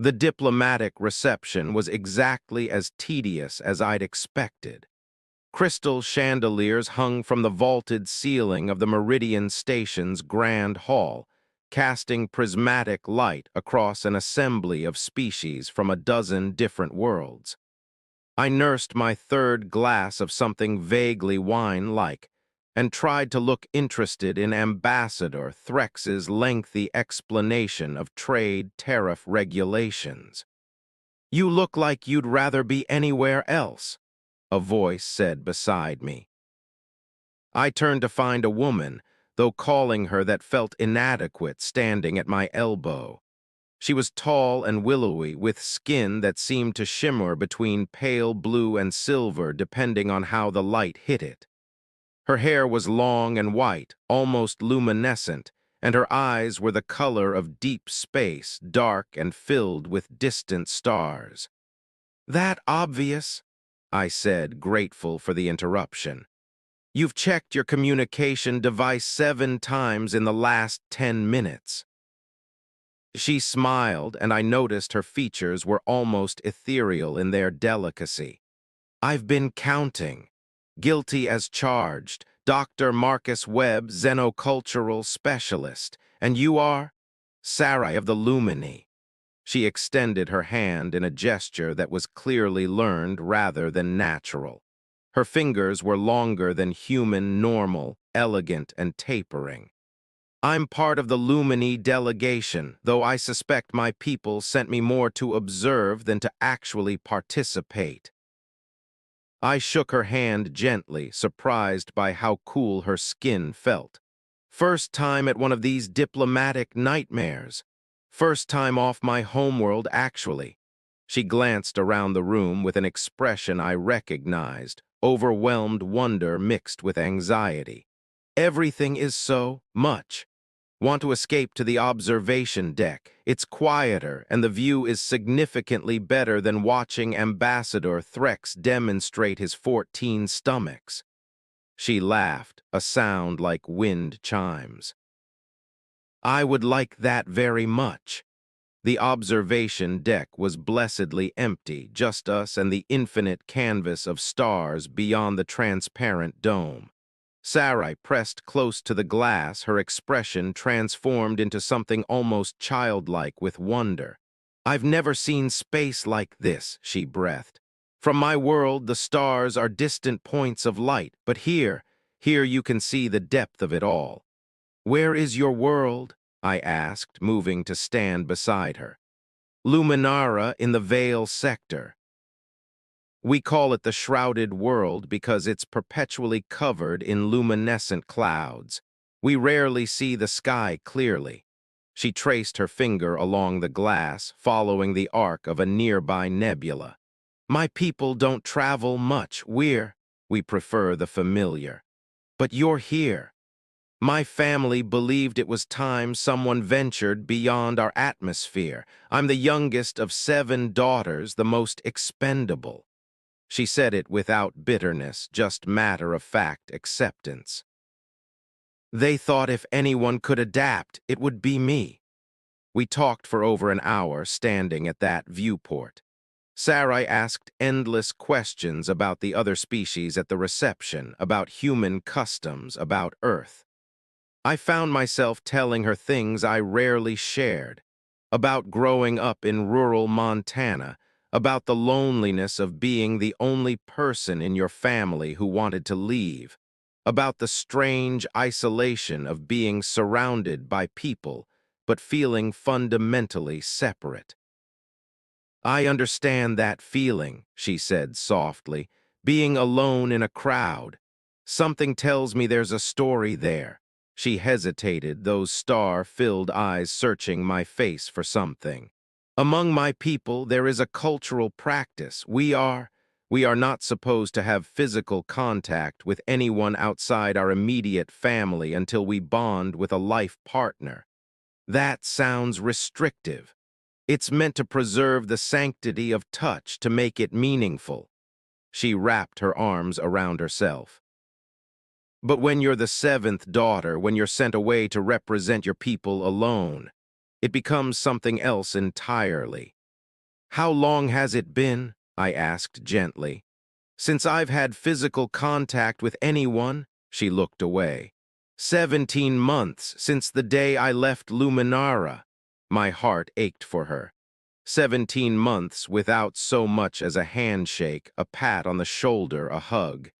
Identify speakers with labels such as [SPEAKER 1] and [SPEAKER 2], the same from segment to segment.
[SPEAKER 1] The diplomatic reception was exactly as tedious as I'd expected. Crystal chandeliers hung from the vaulted ceiling of the Meridian Station's grand hall, casting prismatic light across an assembly of species from a dozen different worlds. I nursed my third glass of something vaguely wine-like, and tried to look interested in Ambassador Threx's lengthy explanation of trade tariff regulations. "You look like you'd rather be anywhere else," a voice said beside me. I turned to find a woman, though calling her that felt inadequate, standing at my elbow. She was tall and willowy, with skin that seemed to shimmer between pale blue and silver depending on how the light hit it. Her hair was long and white, almost luminescent, and her eyes were the color of deep space, dark and filled with distant stars. "That obvious?" I said, grateful for the interruption. "You've checked your communication device 7 times in the last 10 minutes." She smiled, and I noticed her features were almost ethereal in their delicacy. "I've been counting. Guilty as charged, Dr. Marcus Webb, xenocultural specialist. And you are?" "Sarai of the Lumini." She extended her hand in a gesture that was clearly learned rather than natural. Her fingers were longer than human normal, elegant and tapering. "I'm part of the Lumini delegation, though I suspect my people sent me more to observe than to actually participate." I shook her hand gently, surprised by how cool her skin felt. "First time at one of these diplomatic nightmares. First time off my homeworld, actually." She glanced around the room with an expression I recognized, overwhelmed wonder mixed with anxiety. "Everything is so much. Want to escape to the observation deck. It's quieter, and the view is significantly better than watching Ambassador Threx demonstrate his 14 stomachs." She laughed, a sound like wind chimes. "I would like that very much." The observation deck was blessedly empty, just us and the infinite canvas of stars beyond the transparent dome. Sarai pressed close to the glass, her expression transformed into something almost childlike with wonder. "I've never seen space like this," she breathed. "From my world, the stars are distant points of light, but here you can see the depth of it all." "Where is your world?" I asked, moving to stand beside her. "Luminara in the Vale sector. We call it the shrouded world because it's perpetually covered in luminescent clouds. We rarely see the sky clearly." She traced her finger along the glass, following the arc of a nearby nebula. "My people don't travel much. We prefer the familiar. But you're here. My family believed it was time someone ventured beyond our atmosphere. I'm the youngest of 7 daughters, the most expendable." She said it without bitterness, just matter-of-fact acceptance. "They thought if anyone could adapt, it would be me." We talked for over an hour, standing at that viewport. Sarai asked endless questions about the other species at the reception, about human customs, about Earth. I found myself telling her things I rarely shared, about growing up in rural Montana, about the loneliness of being the only person in your family who wanted to leave, about the strange isolation of being surrounded by people but feeling fundamentally separate. "I understand that feeling," she said softly, "being alone in a crowd. Something tells me there's a story there." She hesitated, those star-filled eyes searching my face for something. "Among my people, there is a cultural practice. We are not supposed to have physical contact with anyone outside our immediate family until we bond with a life partner. That sounds restrictive. It's meant to preserve the sanctity of touch, to make it meaningful." She wrapped her arms around herself. "But when you're the 7th daughter, when you're sent away to represent your people alone, it becomes something else entirely. How long has it been? I asked gently. Since I've had physical contact with anyone? She looked away. 17 months since the day I left Luminara. My heart ached for her. 17 months without so much as a handshake, a pat on the shoulder, a hug.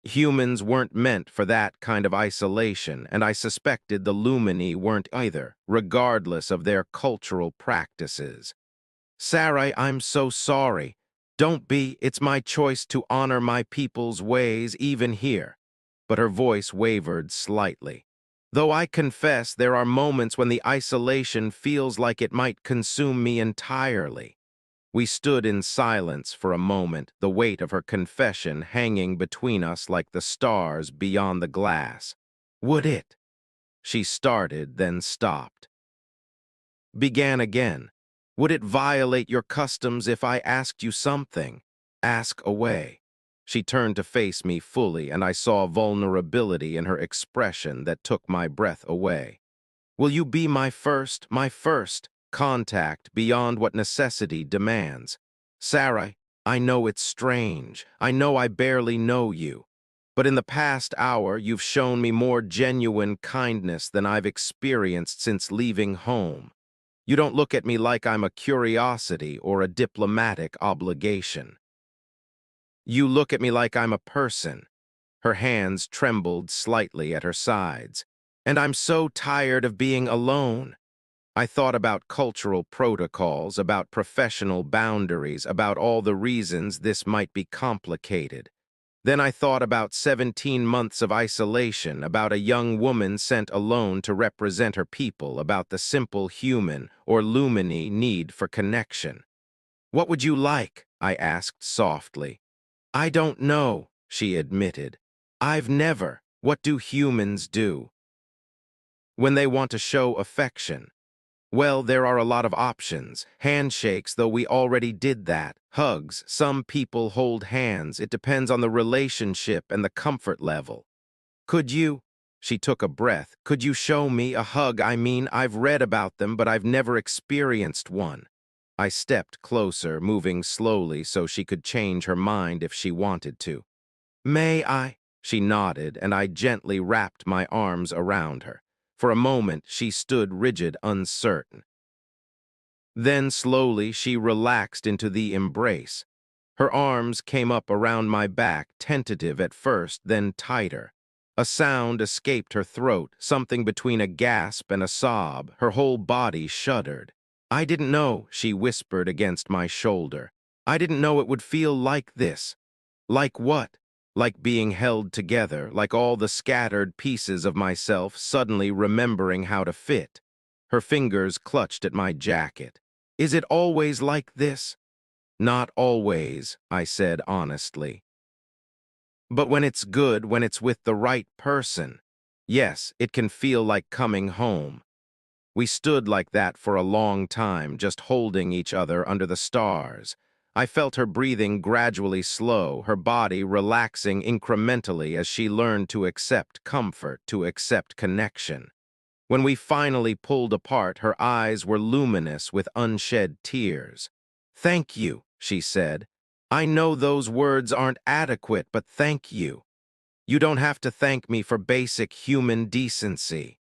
[SPEAKER 1] Humans weren't meant for that kind of isolation, and I suspected the Lumini weren't either, regardless of their cultural practices. Sarai, I'm so sorry. Don't be, it's my choice to honor my people's ways even here. But her voice wavered slightly. Though I confess there are moments when the isolation feels like it might consume me entirely. We stood in silence for a moment, the weight of her confession hanging between us like the stars beyond the glass. Would it? She started, then stopped. Began again. Would it violate your customs if I asked you something? Ask away. She turned to face me fully, and I saw vulnerability in her expression that took my breath away. Will you be my first contact beyond what necessity demands? Sarai, I know it's strange. I know I barely know you. But in the past hour, you've shown me more genuine kindness than I've experienced since leaving home. You don't look at me like I'm a curiosity or a diplomatic obligation. You look at me like I'm a person. Her hands trembled slightly at her sides. And I'm so tired of being alone. I thought about cultural protocols, about professional boundaries, about all the reasons this might be complicated. Then I thought about 17 months of isolation, about a young woman sent alone to represent her people, about the simple human or lumini need for connection. What would you like? I asked softly. I don't know, she admitted. I've never. What do humans do? When they want to show affection. Well, there are a lot of options. Handshakes, though we already did that. Hugs, some people hold hands. It depends on the relationship and the comfort level. Could you? She took a breath. Could you show me a hug? I mean, I've read about them, but I've never experienced one. I stepped closer, moving slowly so she could change her mind if she wanted to. May I? She nodded, and I gently wrapped my arms around her. For a moment, she stood rigid, uncertain. Then slowly she relaxed into the embrace. Her arms came up around my back, tentative at first, then tighter. A sound escaped her throat, something between a gasp and a sob. Her whole body shuddered. I didn't know, she whispered against my shoulder. I didn't know it would feel like this. Like what? Like being held together, like all the scattered pieces of myself suddenly remembering how to fit. Her fingers clutched at my jacket. Is it always like this? Not always, I said honestly. But when it's good, when it's with the right person, yes, it can feel like coming home. We stood like that for a long time, just holding each other under the stars. I felt her breathing gradually slow, her body relaxing incrementally as she learned to accept comfort, to accept connection. When we finally pulled apart, her eyes were luminous with unshed tears. Thank you, she said. I know those words aren't adequate, but thank you. You don't have to thank me for basic human decency.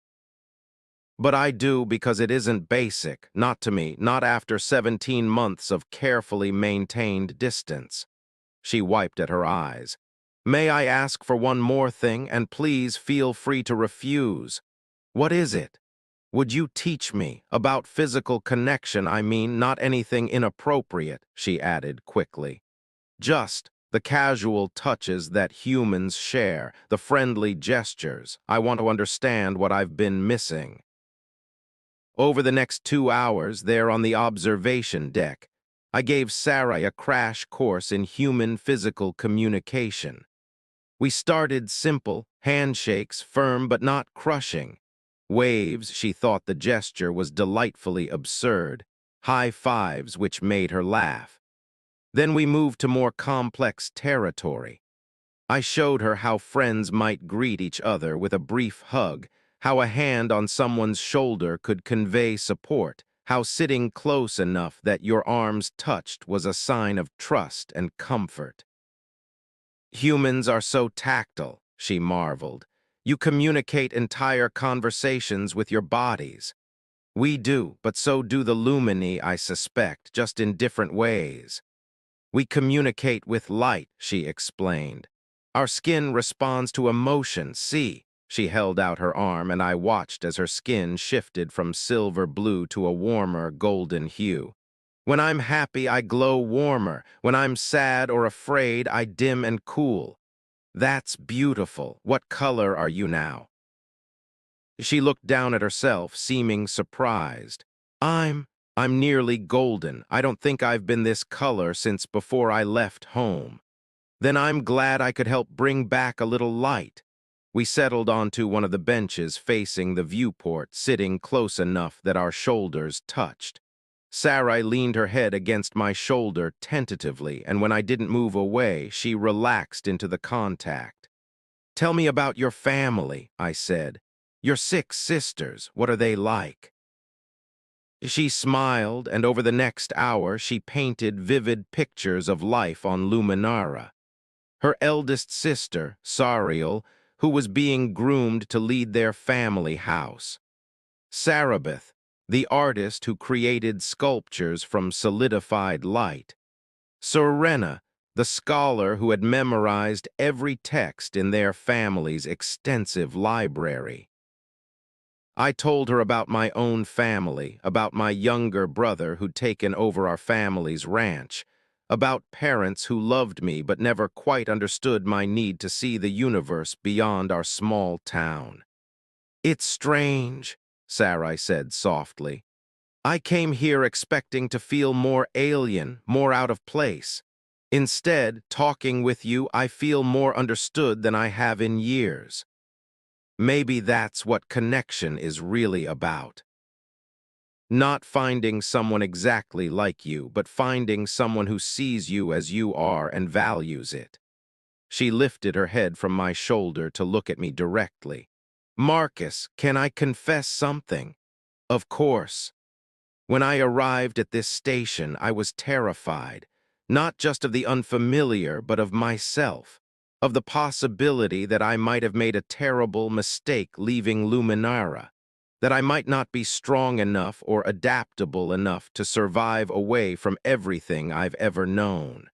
[SPEAKER 1] But I do because it isn't basic, not to me, not after 17 months of carefully maintained distance. She wiped at her eyes. May I ask for one more thing, and please feel free to refuse. What is it? Would you teach me about physical connection? I mean, not anything inappropriate, she added quickly. Just the casual touches that humans share, the friendly gestures. I want to understand what I've been missing. Over the next 2 hours, there on the observation deck, I gave Sarai a crash course in human physical communication. We started simple, handshakes, firm but not crushing. Waves, she thought the gesture was delightfully absurd. High fives, which made her laugh. Then we moved to more complex territory. I showed her how friends might greet each other with a brief hug, how a hand on someone's shoulder could convey support, how sitting close enough that your arms touched was a sign of trust and comfort. Humans are so tactile, she marveled. You communicate entire conversations with your bodies. We do, but so do the lumini, I suspect, just in different ways. We communicate with light, she explained. Our skin responds to emotion, see? She held out her arm, and I watched as her skin shifted from silver blue to a warmer golden hue. When I'm happy, I glow warmer. When I'm sad or afraid, I dim and cool. That's beautiful. What color are you now? She looked down at herself, seeming surprised. I'm nearly golden. I don't think I've been this color since before I left home. Then I'm glad I could help bring back a little light. We settled onto one of the benches facing the viewport, sitting close enough that our shoulders touched. Sarai leaned her head against my shoulder tentatively, and when I didn't move away, she relaxed into the contact. Tell me about your family, I said. Your 6 sisters, what are they like? She smiled, and over the next hour she painted vivid pictures of life on Luminara. Her eldest sister, Sariel, who was being groomed to lead their family house. Sarabeth, the artist who created sculptures from solidified light. Serena, the scholar who had memorized every text in their family's extensive library. I told her about my own family, about my younger brother who'd taken over our family's ranch, about parents who loved me but never quite understood my need to see the universe beyond our small town. It's strange, Sarai said softly. I came here expecting to feel more alien, more out of place. Instead, talking with you, I feel more understood than I have in years. Maybe that's what connection is really about. Not finding someone exactly like you, but finding someone who sees you as you are and values it. She lifted her head from my shoulder to look at me directly. Marcus, can I confess something? Of course. When I arrived at this station, I was terrified, not just of the unfamiliar, but of myself, of the possibility that I might have made a terrible mistake leaving Luminara, that I might not be strong enough or adaptable enough to survive away from everything I've ever known.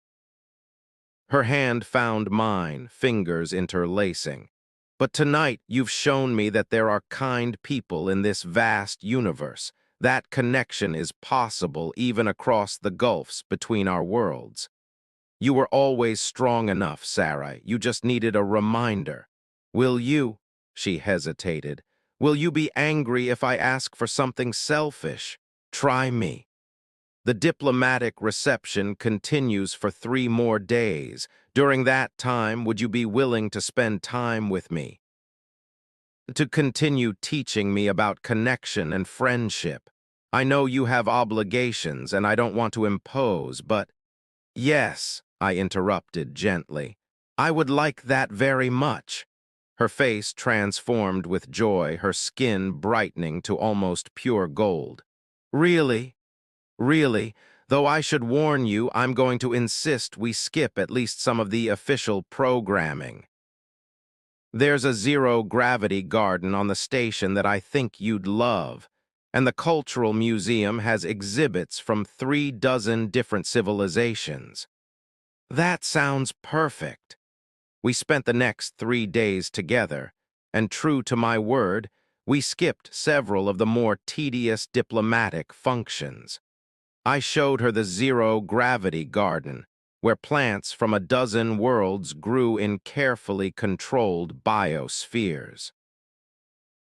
[SPEAKER 1] Her hand found mine, fingers interlacing. But tonight you've shown me that there are kind people in this vast universe. That connection is possible even across the gulfs between our worlds. You were always strong enough, Sarai. You just needed a reminder. Will you, she hesitated, will you be angry if I ask for something selfish? Try me. The diplomatic reception continues for 3 more days. During that time, would you be willing to spend time with me? To continue teaching me about connection and friendship. I know you have obligations and I don't want to impose, but yes, I interrupted gently. I would like that very much. Her face transformed with joy, her skin brightening to almost pure gold. Really? Really, though I should warn you, I'm going to insist we skip at least some of the official programming. There's a zero-gravity garden on the station that I think you'd love, and the Cultural Museum has exhibits from 3 dozen different civilizations. That sounds perfect. We spent the next 3 days together, and true to my word, we skipped several of the more tedious diplomatic functions. I showed her the zero-gravity garden, where plants from a dozen worlds grew in carefully controlled biospheres.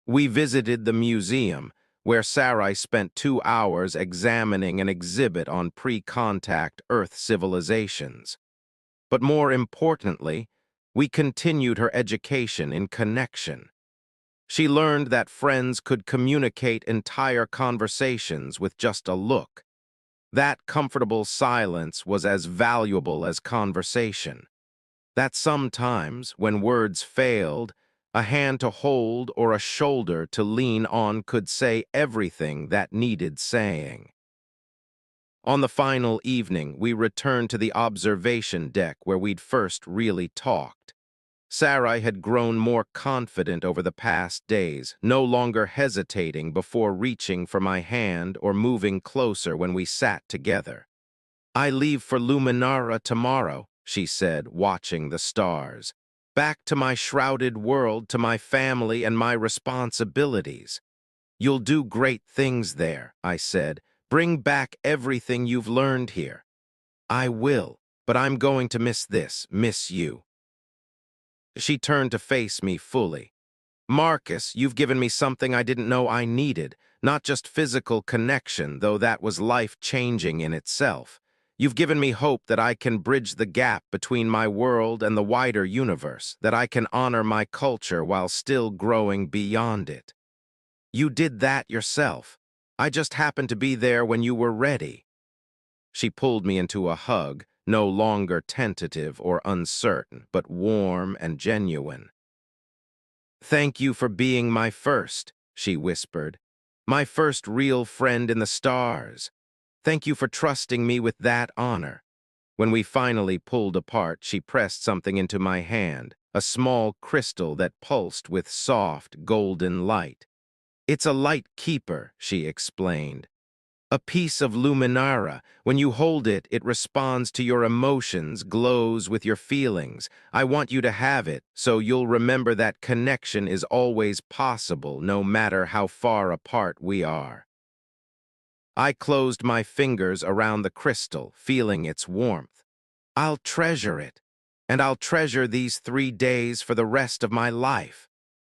[SPEAKER 1] We visited the museum, where Sarai spent 2 hours examining an exhibit on pre-contact Earth civilizations. But more importantly, we continued her education in connection. She learned that friends could communicate entire conversations with just a look. That comfortable silence was as valuable as conversation. That sometimes, when words failed, A hand to hold or a shoulder to lean on could say everything that needed saying. On the final evening, we returned to the observation deck where we'd first really talked. Sarai had grown more confident over the past days, no longer hesitating before reaching for my hand or moving closer when we sat together. "I leave for Luminara tomorrow," she said, watching the stars. "Back to my shrouded world, to my family and my responsibilities." "You'll do great things there," I said. "Bring back everything you've learned here." "I will, but I'm going to miss you." She turned to face me fully. "Marcus, you've given me something I didn't know I needed, not just physical connection, though that was life-changing in itself. You've given me hope that I can bridge the gap between my world and the wider universe, that I can honor my culture while still growing beyond it. You did that yourself. I just happened to be there when you were ready." She pulled me into a hug, no longer tentative or uncertain, but warm and genuine. "Thank you for being my first," she whispered. "My first real friend in the stars. Thank you for trusting me with that honor." When we finally pulled apart, she pressed something into my hand, a small crystal that pulsed with soft, golden light. "It's a light keeper," she explained. "A piece of Luminara. When you hold it, it responds to your emotions, glows with your feelings. I want you to have it, so you'll remember that connection is always possible, no matter how far apart we are." I closed my fingers around the crystal, feeling its warmth. "I'll treasure it, and I'll treasure these 3 days for the rest of my life."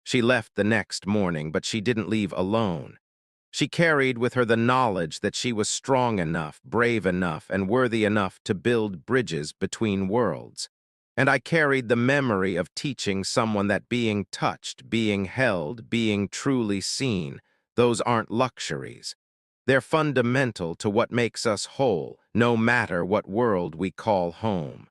[SPEAKER 1] She left the next morning, but she didn't leave alone. She carried with her the knowledge that she was strong enough, brave enough, and worthy enough to build bridges between worlds. And I carried the memory of teaching someone that being touched, being held, being truly seen, those aren't luxuries. They're fundamental to what makes us whole, no matter what world we call home.